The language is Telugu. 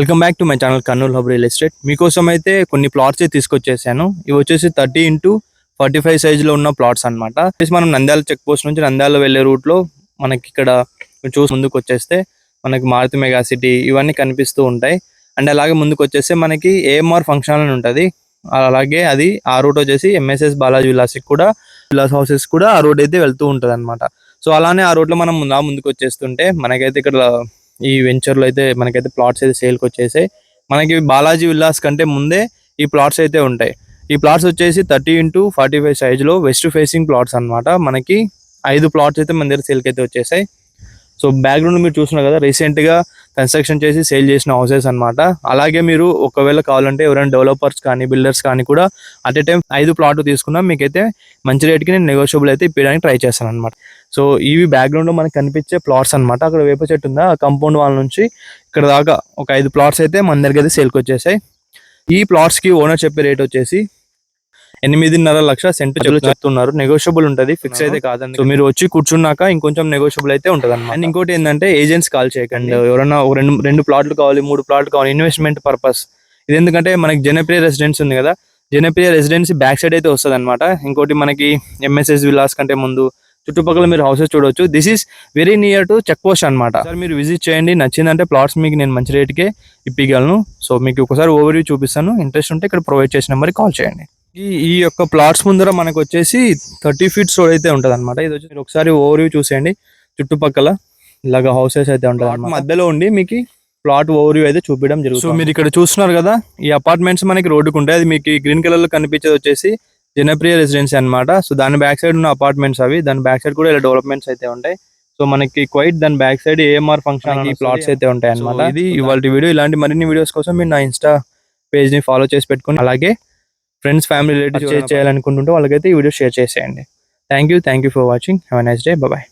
Welcome back to my channel Kurnool hub real estate. మీకోసం అయితే కొన్ని ప్లాట్స్ తీసుకొచ్చేసాను. ఇవి వచ్చేసి 30x45 సైజులో ఉన్న ప్లాట్స్ అనమాట. మనం నంద్యాల చెక్ పోస్ట్ నుంచి నంద్యాల వెళ్ళే రూట్లో మనకి ఇక్కడ చూసి ముందుకు వచ్చేస్తే మనకి మారుతి మెగా సిటీ ఇవన్నీ కనిపిస్తూ ఉంటాయి. అండ్ అలాగే ముందుకు వచ్చేస్తే మనకి ఏఎంఆర్ ఫంక్షన్ అని ఉంటుంది. అలాగే అది ఆ రూట్ వచ్చేసి ఎంఎస్ఎస్ బాలాజీ విలాస్ హౌసెస్ కూడా ఆ రోడ్ అయితే వెళ్తూ ఉంటుంది అనమాట. సో అలానే ఆ రోడ్లో మనం ముందుకు వచ్చేస్తుంటే మనకైతే ఇక్కడ ఈ వెంచర్లో అయితే మనకైతే ప్లాట్స్ అయితే సేల్కి వచ్చేసాయి. మనకి బాలాజీ విల్లాస్ కంటే ముందే ఈ ప్లాట్స్ అయితే ఉంటాయి. ఈ ప్లాట్స్ వచ్చేసి 30x45 సైజులో వెస్ట్ ఫేసింగ్ ప్లాట్స్ అనమాట. మనకి 5 ప్లాట్స్ అయితే మన దగ్గర సేల్కి అయితే వచ్చేసాయి. సో బ్యాక్గ్రౌండ్ మీరు చూస్తున్నారు కదా, రీసెంట్గా కన్స్ట్రక్షన్ చేసి సేల్ చేసిన హౌసెస్ అనమాట. అలాగే మీరు ఒకవేళ కావాలంటే ఎవరైనా డెవలపర్స్ కానీ బిల్డర్స్ కానీ కూడా అట్ ఏ టైం 5 ప్లాట్ తీసుకున్నా మీకైతే మంచి రేట్కి నేను నెగోషియబుల్ అయితే ఇప్పడానికి ట్రై చేస్తాను అనమాట. సో ఇవి బ్యాక్గ్రౌండ్లో మనకు కనిపించే ప్లాట్స్ అనమాట. అక్కడ వేప చెట్టు ఉందా, ఆ కంపౌండ్ వాళ్ళ నుంచి ఇక్కడ దాకా ఒక 5 ప్లాట్స్ అయితే మన దగ్గర అయితే సేల్కి వచ్చేసాయి. ఈ ప్లాట్స్కి ఓనర్ చెప్పే రేట్ వచ్చేసి 8.5 లక్షల సెంట్ చెప్తున్నారు. నెగోషియబుల్ ఉంటుంది, ఫిక్స్ అయితే కాదండి. సో మీరు వచ్చి కూర్చున్నాక ఇంకొంచెం నెగోషియబుల్ అయితే ఉంటుంది అన్నమాట. అండ్ ఇంకోటి ఏంటంటే ఏజెంట్స్ కాల్ చేయకండి. ఎవరైనా రెండు ప్లాట్లు కావాలి, 3 ప్లాట్లు కావాలి, ఇన్వెస్ట్మెంట్ పర్పస్. ఇది ఎందుకంటే మనకి జనప్రియ రెసిడెన్సీ ఉంది కదా, జనప్రియ రెసిడెన్సీ బ్యాక్ సైడ్ అయితే వస్తుంది అనమాట. ఇంకోటి మనకి ఎంఎస్ఎస్ విలాస్ కంటే ముందు చుట్టుపక్కల మీరు హౌసెస్ చూడవచ్చు. This is very near to check post అనమాట. సార్ మీరు విజిట్ చేయండి, నచ్చిందంటే ప్లాట్స్ మీకు నేను మంచి రేట్కే ఇప్పగలను. సో మీకు ఒకసారి ఓవర్వ్యూ చూపిస్తాను. ఇంట్రెస్ట్ ఉంటే ఇక్కడ ప్రొవైడ్ చేసిన నెంబర్కి కాల్ చేయండి. ఈ యొక్క ప్లాట్స్ ముందర మనకు వచ్చేసి 30 ఫీట్స్ రోడ్ అయితే ఉంటుంది అనమాట. ఇది వచ్చి మీరు ఒకసారి ఓవర్వ్యూ చూసేయండి. చుట్టుపక్కల ఇలాగ హౌసెస్ అయితే ఉంటుంది. మధ్యలో ఉండి మీకు ప్లాట్ ఓవర్వ్యూ అయితే చూపించడం జరుగుతుంది. సో మీరు ఇక్కడ చూస్తున్నారు కదా, ఈ అపార్ట్మెంట్స్ మనకి రోడ్డుకు ఉంటాయి. అది మీకు గ్రీన్ కలర్ లో కనిపించేది వచ్చేసి జనప్రియ రెసిడెన్సీ అనమాట. సో దాని బ్యాక్ సైడ్ ఉన్న అపార్ట్మెంట్స్ అవి. దాని బ్యాక్ సైడ్ కూడా ఇలా డెవలప్మెంట్స్ అయితే ఉంటాయి. సో మనకి క్వైట్ దాని back side AMR function plots అయితే ఉంటాయి అనమాట. ఇది ఇవాళ వీడియో. ఇలాంటి మరిన్ని వీడియోస్ కోసం మీరు నా ఇన్స్టా పేజ్ ని ఫాలో చేసి పెట్టుకుని అలాగే ఫ్రెండ్స్ ఫ్యామిలీ రిలేటివ్స్ షేర్ చేయాలనుకుంటుంటే వాళ్ళకైతే ఈ వీడియో షేర్ చేసేయండి. Thank you for watching. Have a nice day. Bye.